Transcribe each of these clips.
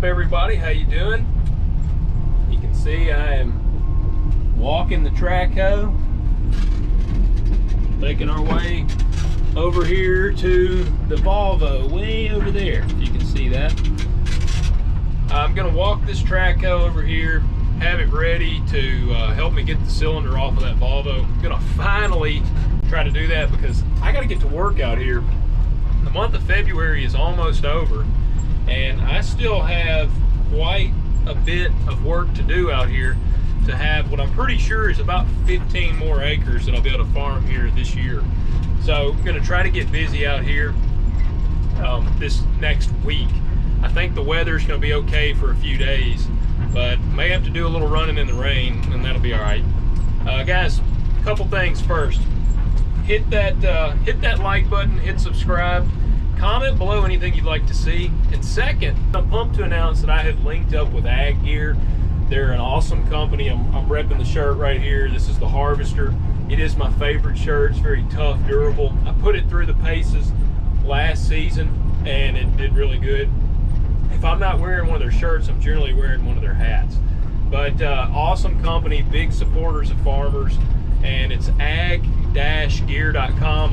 up, everybody? How you doing? You can see I am walking the track hoe, making our way over here to the Volvo way over there. You can see that. I'm gonna walk this track hoe over here, have it ready to help me get the cylinder off of that Volvo. I'm gonna finally try to do that because I gotta get to work out here. The month of February is almost over, and I still have quite a bit of work to do out here to have what I'm pretty sure is about 15 more acres that I'll be able to farm here this year. So I'm going to try to get busy out here this next week. I think the weather's going to be okay for a few days, but may have to do a little running in the rain, and that'll be all right. Guys, a couple things first. Hit that like button, hit subscribe, comment below anything you'd like to see. And second, I'm pumped to announce that I have linked up with Ag Gear. They're an awesome company. I'm repping the shirt right here. This is the Harvester. It is my favorite shirt. It's very tough, durable. I put it through the paces last season and it did really good. If I'm not wearing one of their shirts, I'm generally wearing one of their hats. But awesome company, big supporters of farmers, and it's ag-gear.com.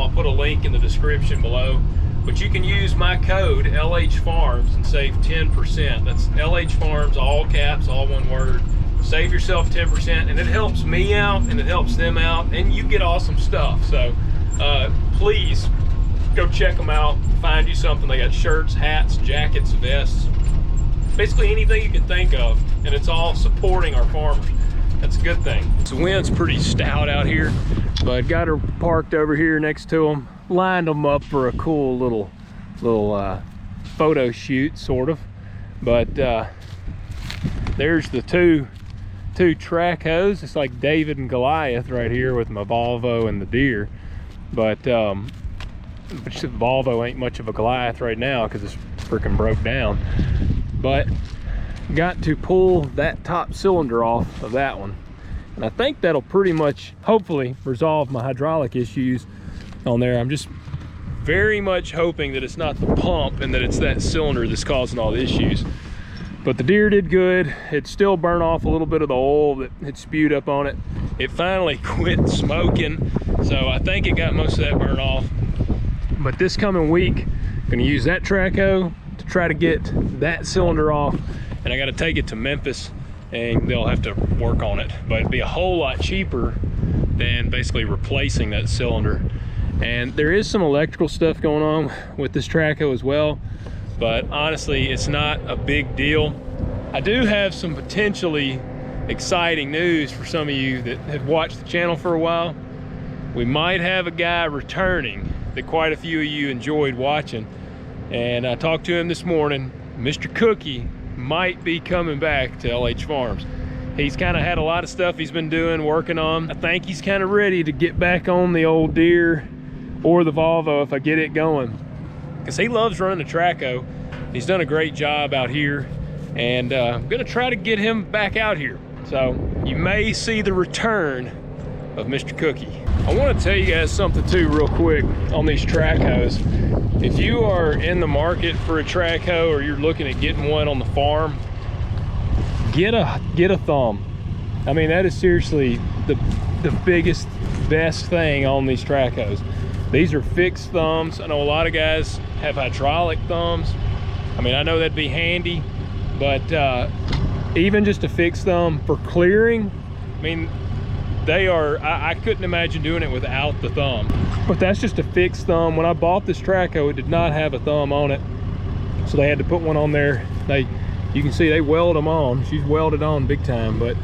I'll put a link in the description below. But you can use my code LHFarms and save 10%. That's LH Farms, all caps, all one word. Save yourself 10%, and it helps me out and it helps them out, and you get awesome stuff. So please go check them out, find you something. They got shirts, hats, jackets, vests, basically anything you can think of, and it's all supporting our farmers. That's a good thing. The wind's pretty stout out here, but got her parked over here next to them. Lined them up for a cool little photo shoot, sort of. But there's the two track hoes. It's like David and Goliath right here with my Volvo and the Deere. But the Volvo ain't much of a Goliath right now because it's freaking broke down. But got to pull that top cylinder off of that one, and I think that'll pretty much hopefully resolve my hydraulic issues on there. I'm just very much hoping that it's not the pump and that it's that cylinder that's causing all the issues. But the Deere did good. It still burned off a little bit of the oil that had spewed up on it. It finally quit smoking, so I think it got most of that burned off. But this coming week, I'm gonna use that track hoe to try to get that cylinder off, and I got to take it to Memphis and they'll have to work on it. But it'd be a whole lot cheaper than basically replacing that cylinder. And there is some electrical stuff going on with this track hoe as well, but honestly it's not a big deal. I do have some potentially exciting news for some of you that have watched the channel for a while. We might have a guy returning that quite a few of you enjoyed watching, and I talked to him this morning. Mr. Cookie might be coming back to LH Farms. He's kind of had a lot of stuff he's been doing, working on. I think he's kind of ready to get back on the old Deere or the Volvo if I get it going, because he loves running the track hoe. He's done a great job out here, and I'm gonna try to get him back out here. So you may see the return of Mr. Cookie. I want to tell you guys something too real quick on these track hoes. If you are in the market for a track hoe, or you're looking at getting one on the farm, get a thumb. I mean, that is seriously the biggest, best thing on these track hoes. These are fixed thumbs. I know a lot of guys have hydraulic thumbs. I mean, I know that'd be handy, but even just a fixed thumb for clearing, I mean, they are, I couldn't imagine doing it without the thumb. But that's just a fixed thumb. When I bought this track hoe, it did not have a thumb on it, so they had to put one on there. You can see they weld them on. She's welded on big time. But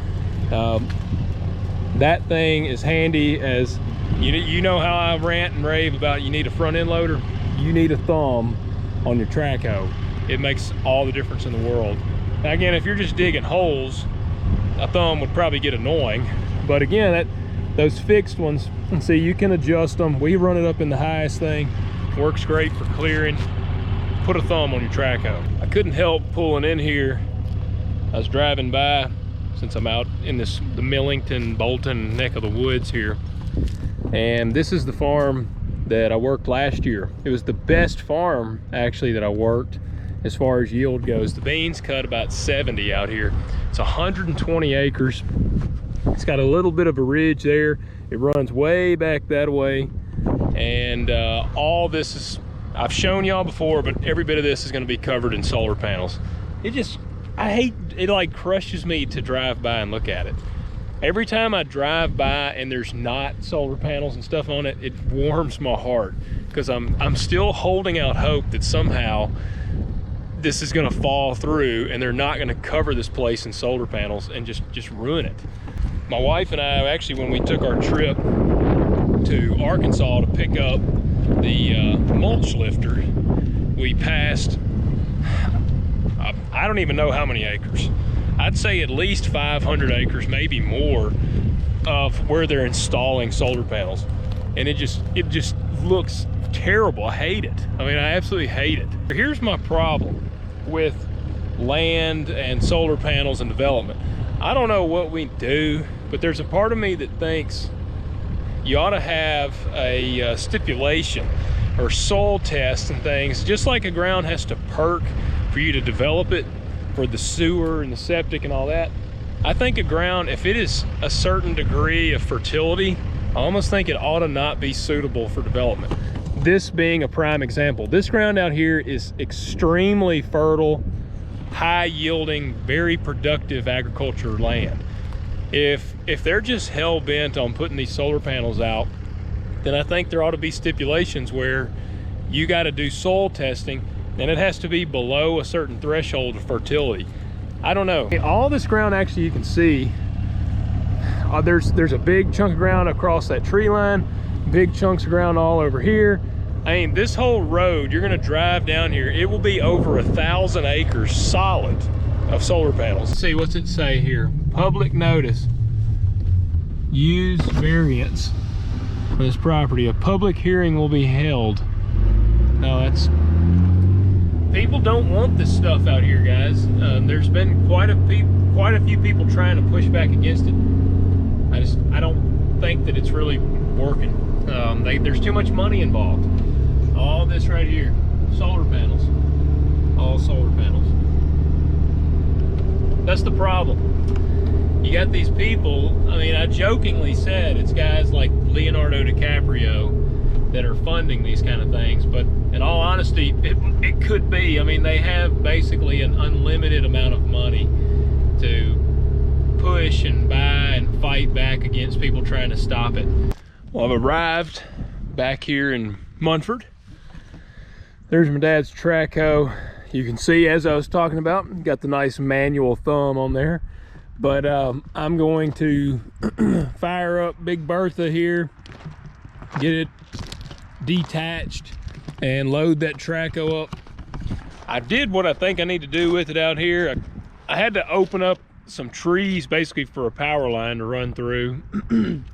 that thing is handy as you know how I rant and rave about you need a front end loader. You need a thumb on your track hoe. It makes all the difference in the world. Now again, if you're just digging holes, a thumb would probably get annoying. But again, those fixed ones, and see, you can adjust them. We run it up in the highest thing. Works great for clearing. Put a thumb on your track hoe. I couldn't help pulling in here. I was driving by, since I'm out in the Millington, Bolton neck of the woods here. And this is the farm that I worked last year. It was the best farm actually that I worked, as far as yield goes. The beans cut about 70 out here. It's 120 acres. It's got a little bit of a ridge there. It runs way back that way. And all this is, I've shown y'all before, but every bit of this is gonna be covered in solar panels. I hate, it like crushes me to drive by and look at it. Every time I drive by and there's not solar panels and stuff on it, it warms my heart, because I'm still holding out hope that somehow this is gonna fall through and they're not gonna cover this place in solar panels and just ruin it. My wife and I, actually, when we took our trip to Arkansas to pick up the mulch lifter, we passed, I don't even know how many acres. I'd say at least 500 acres, maybe more, of where they're installing solar panels. And it just looks terrible. I hate it. I mean, I absolutely hate it. Here's my problem with land and solar panels and development. I don't know what we do, but there's a part of me that thinks you ought to have a stipulation or soil tests and things, just like a ground has to perk for you to develop it for the sewer and the septic and all that. I think a ground, if it is a certain degree of fertility, I almost think it ought to not be suitable for development. This being a prime example. This ground out here is extremely fertile, high yielding, very productive agriculture land. If they're just hell bent on putting these solar panels out, then I think there ought to be stipulations where you got to do soil testing, and it has to be below a certain threshold of fertility. I don't know. All this ground, actually, you can see there's a big chunk of ground across that tree line, big chunks of ground all over here. I mean, this whole road, you're gonna drive down here, it will be over 1,000 acres solid of solar panels. Let's see, what's it say here? Public notice. Use variance for this property. A public hearing will be held. No, that's... People don't want this stuff out here, guys. There's been quite a few people trying to push back against it. I don't think that it's really working. There's too much money involved. All this right here, solar panels, all solar panels. That's the problem. You got these people, I mean, I jokingly said it's guys like Leonardo DiCaprio that are funding these kind of things, but in all honesty, it could be. I mean, they have basically an unlimited amount of money to push and buy and fight back against people trying to stop it. Well, I've arrived back here in Munford. There's my dad's track hoe. You can see, as I was talking about, got the nice manual thumb on there. But I'm going to fire up Big Bertha here, get it detached, and load that track hoe up. I did what I think I need to do with it out here. I had to open up some trees basically for a power line to run through,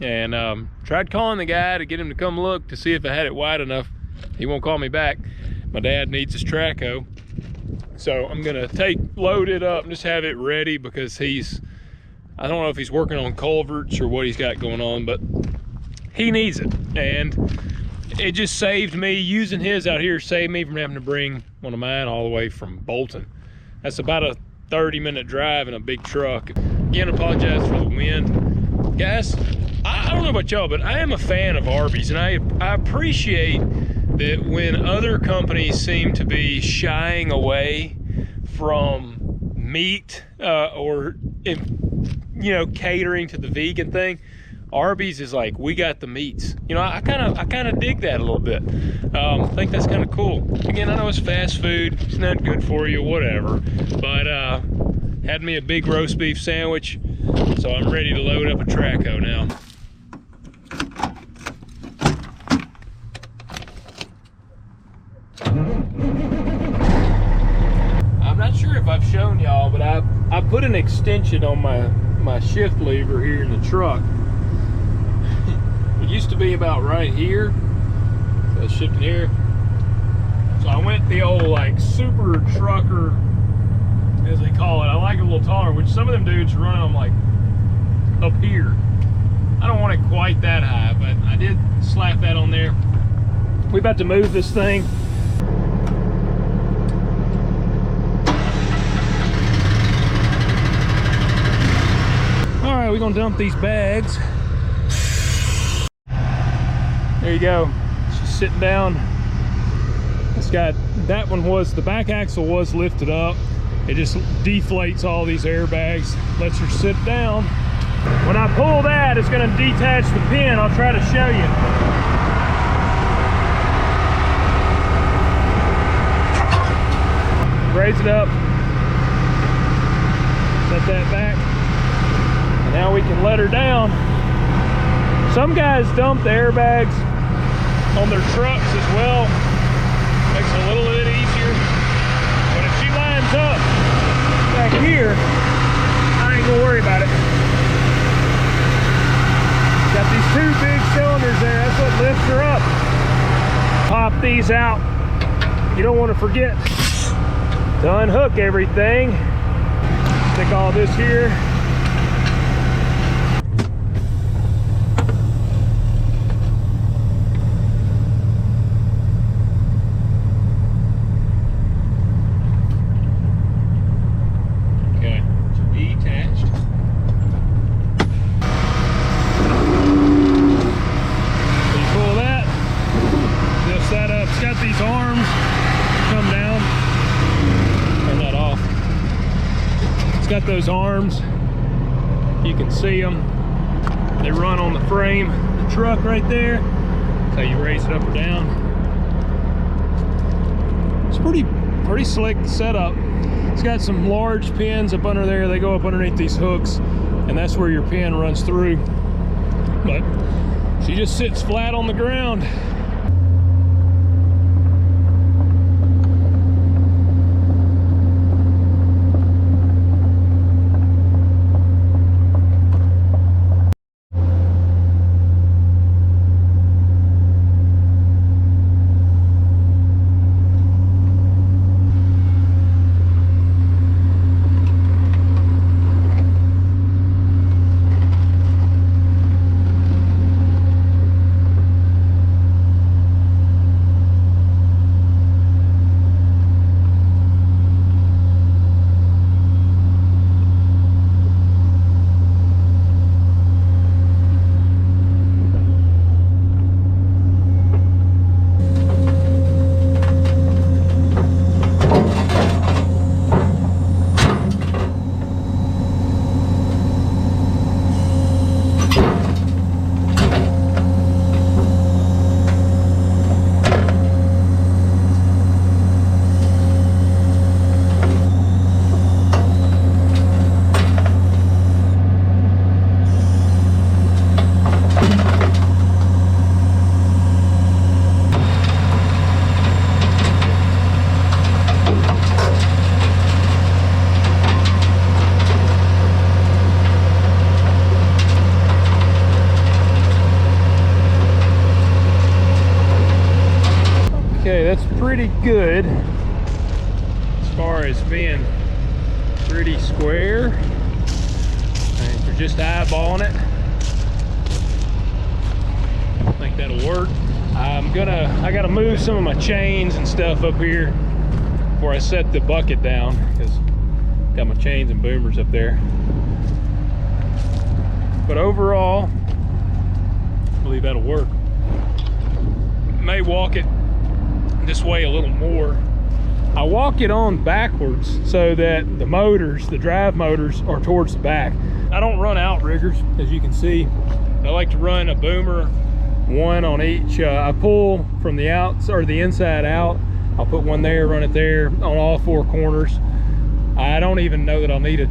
and tried calling the guy to get him to come look to see if I had it wide enough. He won't call me back. My dad needs his track hoe, so I'm gonna load it up and just have it ready, because I don't know if he's working on culverts or what he's got going on, but he needs it. And it just saved me, using his out here saved me from having to bring one of mine all the way from Bolton. That's about a 30-minute drive in a big truck. Again, apologize for the wind. Guys, I don't know about y'all, but I am a fan of Arby's, and I appreciate that when other companies seem to be shying away from meat or catering to the vegan thing, Arby's is like, we got the meats. You know, I kind of dig that a little bit. I think that's kind of cool. Again, I know it's fast food, it's not good for you, whatever, but had me a big roast beef sandwich, so I'm ready to load up a track hoe now. I'm not sure if I've shown y'all, but I put an extension on my shift lever here in the truck. It used to be about right here, so it's shifting here. So I went the old like super trucker, as they call it. I like it a little taller, which some of them dudes run them like up here. I don't want it quite that high, but I did slap that on there. We about to move this thing. gonna dump these bags. There you go. She's sitting down. It's got, that one was, the back axle was lifted up. It just deflates all these airbags, lets her sit down. When I pull that, it's gonna detach the pin. I'll try to show you. Raise it up. Set that back. And now we can let her down. Some guys dump the airbags on their trucks as well. Makes it a little bit easier. But if she lines up back here, I ain't gonna worry about it. Got these two big cylinders there, that's what lifts her up. Pop these out. You don't want to forget to unhook everything. Stick all this here. Got those arms, you can see them, they run on the frame of the truck right there. That's how you raise it up or down. It's pretty slick setup. It's got some large pins up under there. They go up underneath these hooks, and that's where your pin runs through. But she just sits flat on the ground. Okay, that's pretty good as far as being pretty square. And if you're just eyeballing it, I think that'll work. I gotta move some of my chains and stuff up here before I set the bucket down, because got my chains and boomers up there. But overall, I believe that'll work. May walk it this way a little more. I walk it on backwards so that the motors, the drive motors, are towards the back. I don't run outriggers, as you can see. I like to run a boomer, one on each. I pull from the outs or the inside out. I'll put one there, run it there on all four corners. I don't even know that I'll need it.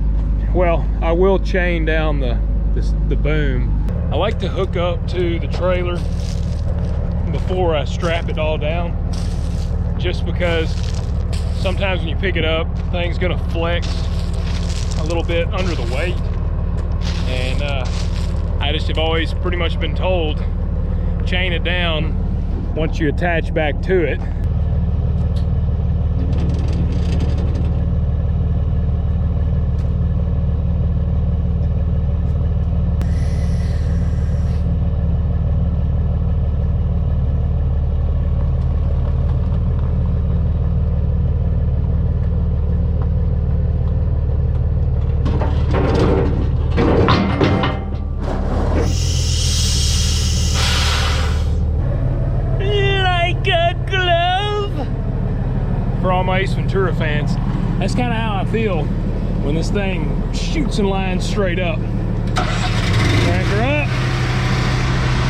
Well, I will chain down the boom. I like to hook up to the trailer before I strap it all down, just because sometimes when you pick it up, thing's gonna flex a little bit under the weight. And I just have always pretty much been told, chain it down once you attach back to it. That's kind of how I feel when this thing shoots and lines straight up. Crank her up.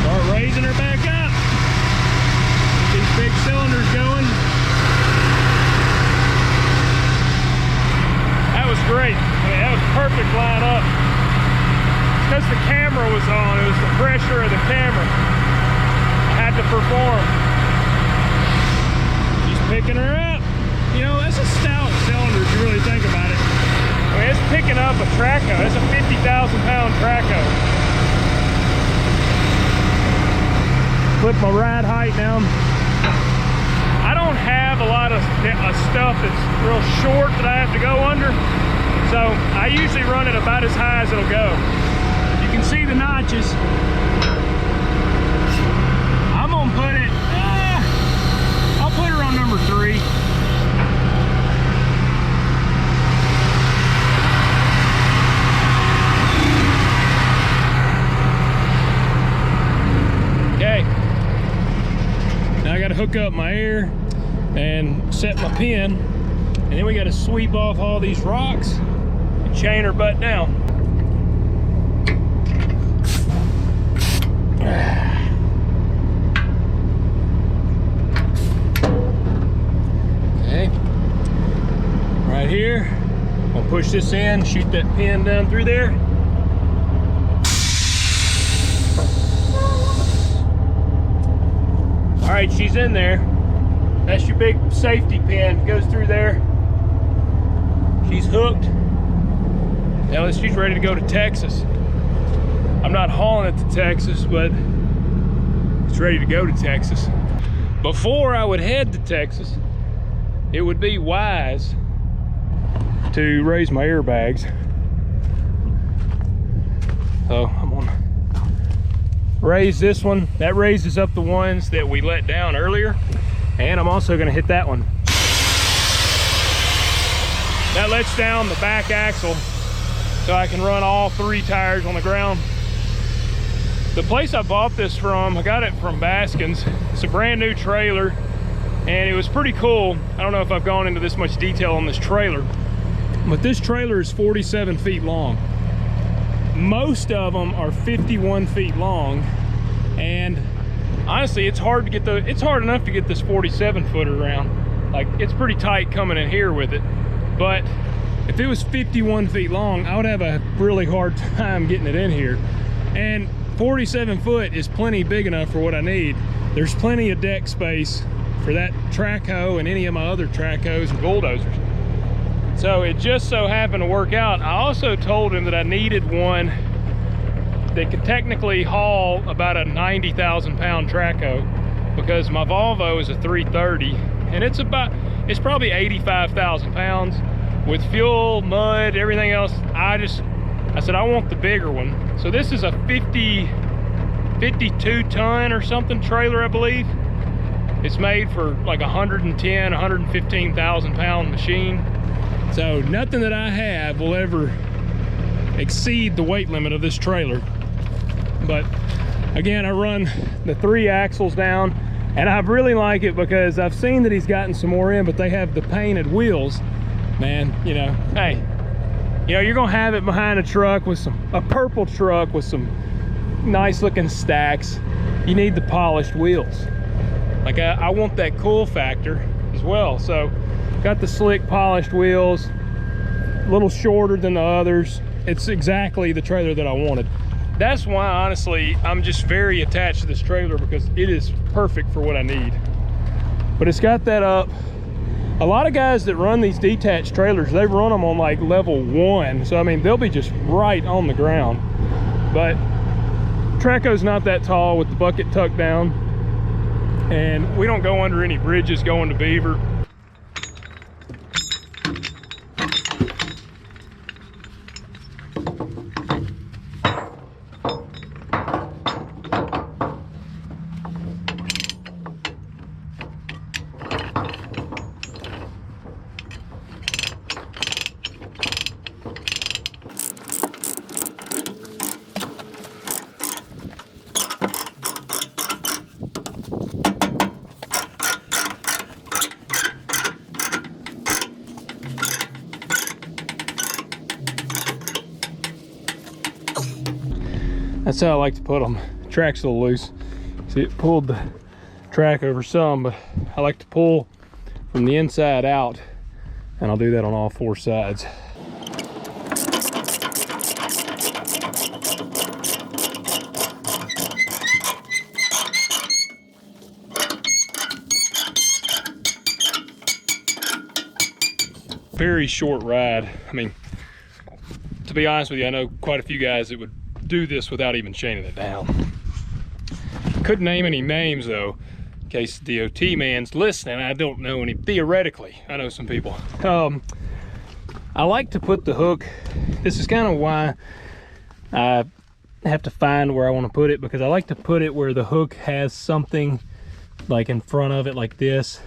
Start raising her back up. Get these big cylinders going. That was great. I mean, that was perfect line up. Because the camera was on, it was the pressure of the camera. I had to perform. She's picking her up. You know, that's a stout cylinder if you really think about it. I mean, it's picking up a Traco. It's a 50,000-pound Traco. Flip my ride height down. I don't have a lot of stuff that's real short that I have to go under. So I usually run it about as high as it'll go. You can see the notches. I'm gonna put it, I'll put her on number 3. Okay, now I gotta hook up my air and set my pin, and then we gotta sweep off all these rocks and chain her butt down. Okay, right here, I'll push this in, shoot that pin down through there. All right, she's in there. That's your big safety pin, goes through there. She's hooked. Now she's ready to go to Texas. I'm not hauling it to Texas, but it's ready to go to Texas. Before I would head to Texas, it would be wise to raise my airbags. So I'm gonna raise this one. That raises up the ones that we let down earlier. And I'm also gonna hit that one. That lets down the back axle so I can run all 3 tires on the ground. The place I bought this from, I got it from Baskins. It's a brand new trailer and it was pretty cool. I don't know if I've gone into this much detail on this trailer, but this trailer is 47 feet long. Most of them are 51 feet long, and honestly, it's hard enough to get this 47 footer around. Like, it's pretty tight coming in here with it, but if it was 51 feet long, I would have a really hard time getting it in here. And 47 foot is plenty big enough for what I need. There's plenty of deck space for that track hoe and any of my other track hoes and bulldozers. So it just so happened to work out. I also told him that I needed one that could technically haul about a 90,000 pound track hoe, because my Volvo is a 330 and it's probably 85,000 pounds with fuel, mud, everything else. I said I want the bigger one. So this is a 52 ton or something trailer, I believe. It's made for like 110, 115,000 pound machine. So nothing that I have will ever exceed the weight limit of this trailer. But again, I run the 3 axles down, and I really like it because I've seen that he's gotten some more in, but they have the painted wheels. Man, you know, hey, you know, you're gonna have it behind a truck with a purple truck with some nice looking stacks. You need the polished wheels. Like I want that cool factor as well. So got the slick polished wheels, a little shorter than the others. It's exactly the trailer that I wanted. That's why, honestly, I'm just very attached to this trailer, because it is perfect for what I need. But it's got that up. A lot of guys that run these detached trailers, they run them on like level 1. So I mean, they'll be just right on the ground. But Traco's not that tall with the bucket tucked down, and we don't go under any bridges going to Beaver. That's how I like to put them. Track's a little loose. See, it pulled the track over some, but I like to pull from the inside out, and I'll do that on all 4 sides. Very short ride. I mean, to be honest with you, I know quite a few guys that would do this without even chaining it down. Couldn't name any names though, in case the DOT man's listening. I don't know any, theoretically. I know some people. I like to put the hook, this is kind of why I have to find where I want to put it, because I like to put it where the hook has something like in front of it like this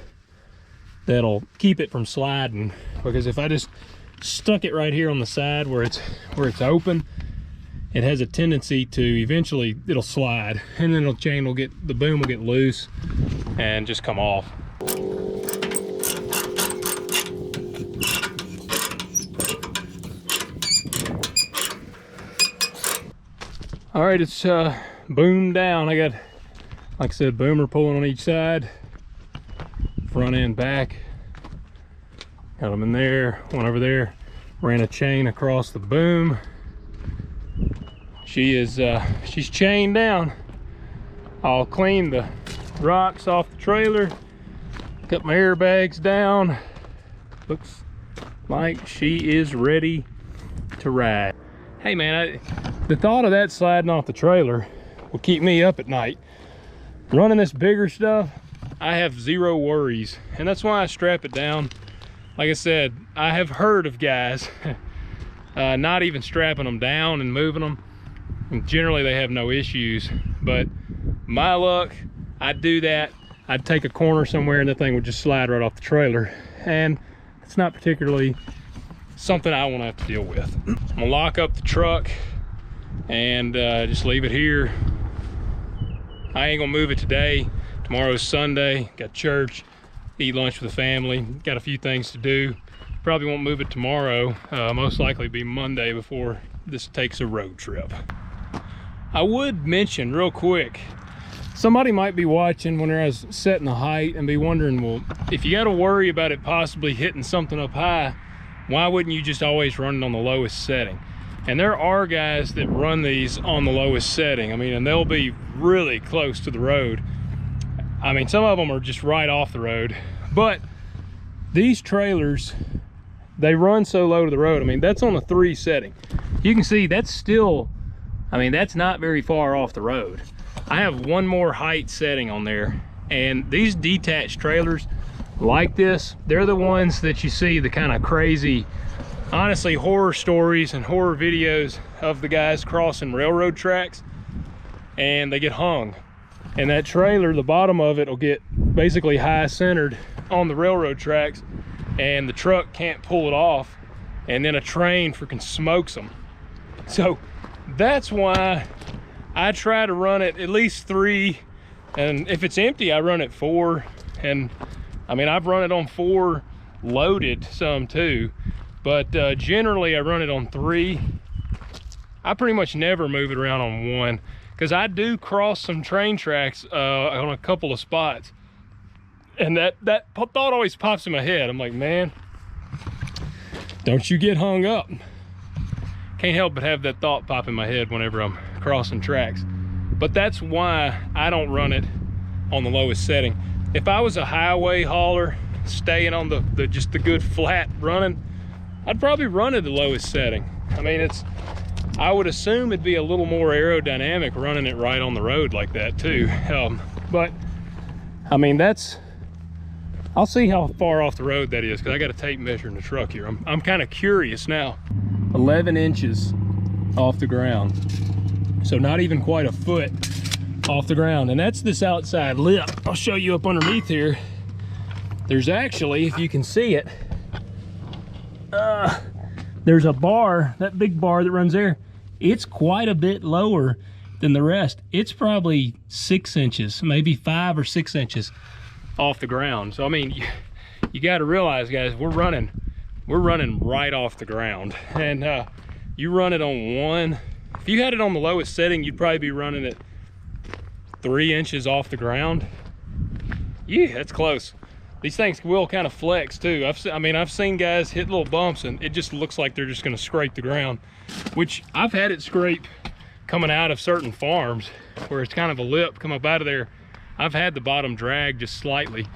that'll keep it from sliding. Because if I just stuck it right here on the side where it's open, it has a tendency to eventually it'll slide, and then the boom will get loose and just come off. All right, it's boomed down. I got, like I said, boomer pulling on each side, front and back. Got them in there, one over there. Ran a chain across the boom. She's chained down. I'll clean the rocks off the trailer, cut my airbags down. Looks like she is ready to ride. Hey man, the thought of that sliding off the trailer will keep me up at night. Running this bigger stuff, I have 0 worries, and that's why I strap it down. Like I said, I have heard of guys not even strapping them down and moving them, and generally they have no issues. But my luck, I'd do that. I'd take a corner somewhere and the thing would just slide right off the trailer, and it's not particularly something I want to have to deal with. I'm gonna lock up the truck and just leave it here. I ain't gonna move it today. Tomorrow's Sunday, got church, eat lunch with the family, got a few things to do. Probably won't move it tomorrow. Most likely be Monday before this takes a road trip. I would mention real quick, somebody might be watching when I was setting the height and be wondering, well, if you got to worry about it possibly hitting something up high, why wouldn't you just always run it on the lowest setting? And there are guys that run these on the lowest setting. I mean, and they'll be really close to the road. I mean, some of them are just right off the road, but these trailers, they run so low to the road. I mean, that's on a 3 setting. You can see that's still, I mean, that's not very far off the road. I have one more height setting on there, and these detached trailers like this, they're the ones that you see the kind of crazy, honestly, horror stories and horror videos of the guys crossing railroad tracks and they get hung. And that trailer, the bottom of it will get basically high centered on the railroad tracks, and the truck can't pull it off, and then a train freaking smokes them. So that's why I try to run it at least 3, and if it's empty I run it 4. And I mean, I've run it on 4 loaded some too, but generally I run it on 3. I pretty much never move it around on 1, because I do cross some train tracks on a couple of spots, and that thought always pops in my head. I'm like, man, don't you get hung up. Can't help but have that thought pop in my head whenever I'm crossing tracks. But that's why I don't run it on the lowest setting. If I was a highway hauler staying on just the good flat running, I'd probably run at the lowest setting. I mean, I would assume it'd be a little more aerodynamic running it right on the road like that too. But I mean, I'll see how far off the road that is, because I got a tape measure in the truck here. I'm kind of curious now. 11 inches off the ground, so not even quite a foot off the ground, and that's this outside lip. I'll show you up underneath here. There's actually, if you can see it, there's a bar, that big bar that runs there. It's quite a bit lower than the rest. It's probably 6 inches, maybe 5 or 6 inches off the ground. So I mean, you got to realize, guys, we're running right off the ground, and you run it on 1 If you had it on the lowest setting, you'd probably be running it 3 inches off the ground. Yeah, that's close. These things will kind of flex too. I've seen guys hit little bumps and it just looks like they're just gonna scrape the ground, which I've had it scrape coming out of certain farms where it's kind of a lip come up out of there. I've had the bottom drag just slightly.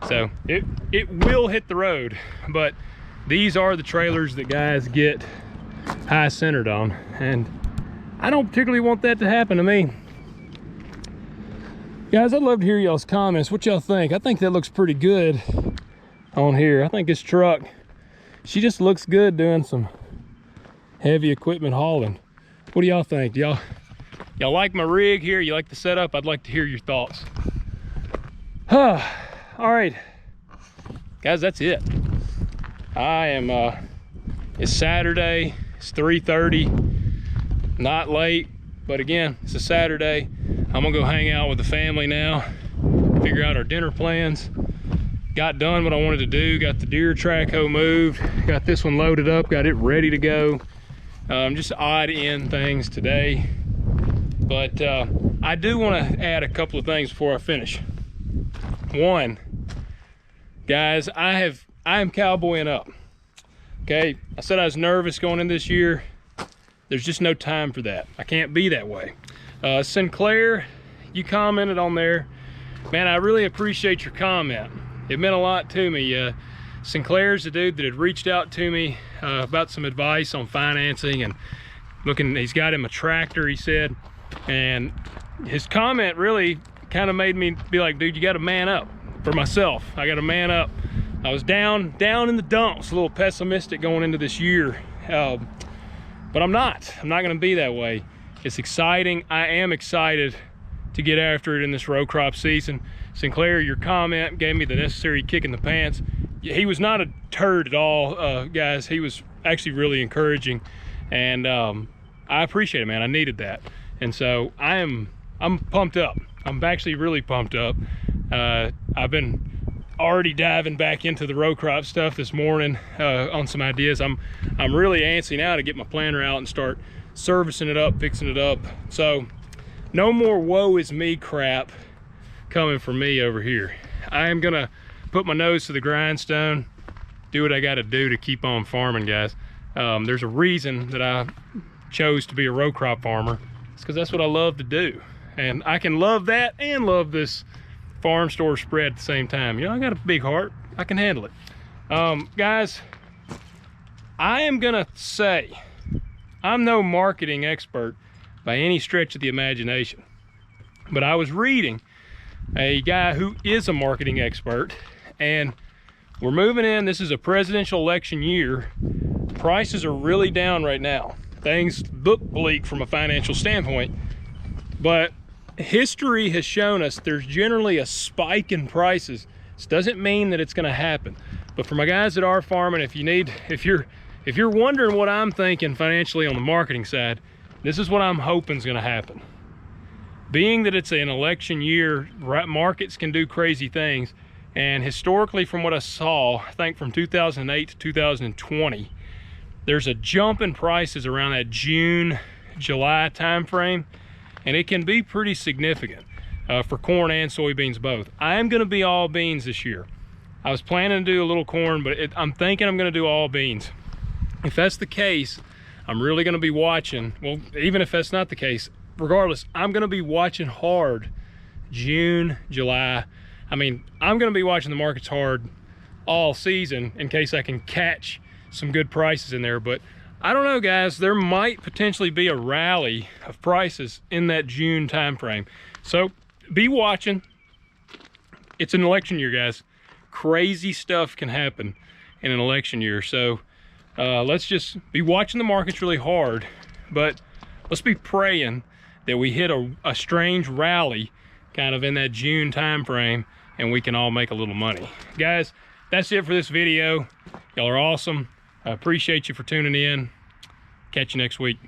So it will hit the road, but these are the trailers that guys get high centered on. And I don't particularly want that to happen to me. Guys, I'd love to hear y'all's comments. What y'all think? I think that looks pretty good on here. I think this truck, she just looks good doing some heavy equipment hauling. What do y'all think? Y'all like my rig here? You like the setup? I'd like to hear your thoughts. All right, guys, that's it. It's Saturday, it's 3:30, not late, but again, it's a Saturday. I'm gonna go hang out with the family now, figure out our dinner plans. Got done what I wanted to do, got the Deere track hoe moved, got this one loaded up, got it ready to go. Just odd end things today. But I do wanna add a couple of things before I finish. One, guys, I am cowboying up. Okay, I said I was nervous going in this year. There's just no time for that. I can't be that way. Sinclair, you commented on there. Man, I really appreciate your comment. It meant a lot to me. Sinclair's the dude that had reached out to me about some advice on financing and he's got him a tractor, he said. And his comment really kind of made me be like, dude, you got to man up. For myself, I got to man up. I was down in the dumps, a little pessimistic going into this year. But I'm not gonna be that way. It's exciting. I am excited to get after it in this row crop season. Sinclair, your comment gave me the necessary kick in the pants. He was not a turd at all, guys. He was actually really encouraging. And I appreciate it, man. I needed that. And so I'm pumped up. I'm actually really pumped up. I've been already diving back into the row crop stuff this morning on some ideas. I'm really antsy now to get my planter out and start servicing it up, fixing it up. So no more woe is me crap coming from me over here. I am gonna put my nose to the grindstone, do what I gotta do to keep on farming, guys. There's a reason that I chose to be a row crop farmer. It's because that's what I love to do. And I can love that and love this farm store spread at the same time. You know, I got a big heart. I can handle it. Guys, I am gonna say, I'm no marketing expert by any stretch of the imagination. But I was reading a guy who is a marketing expert, and we're moving in. This is a presidential election year. Prices are really down right now. Things look bleak from a financial standpoint, but history has shown us there's generally a spike in prices. This doesn't mean that it's going to happen, but for my guys that are farming, if you're wondering what I'm thinking financially on the marketing side, this is what I'm hoping is going to happen. Being that it's an election year, markets can do crazy things, and historically from what I saw, I think from 2008 to 2020, there's a jump in prices around that June, July time frame. And it can be pretty significant for corn and soybeans both. I am gonna be all beans this year. I was planning to do a little corn, but I'm thinking I'm gonna do all beans. If that's the case, I'm really gonna be watching. Well, even if that's not the case, regardless, I'm gonna be watching hard June, July. I mean, I'm gonna be watching the markets hard all season in case I can catch some good prices in there. But I don't know, guys, there might potentially be a rally of prices in that June time frame. So be watching. It's an election year, guys. Crazy stuff can happen in an election year. So let's just be watching the markets really hard, but let's be praying that we hit a strange rally kind of in that June time frame and we can all make a little money. Guys, that's it for this video. Y'all are awesome. I appreciate you for tuning in. Catch you next week.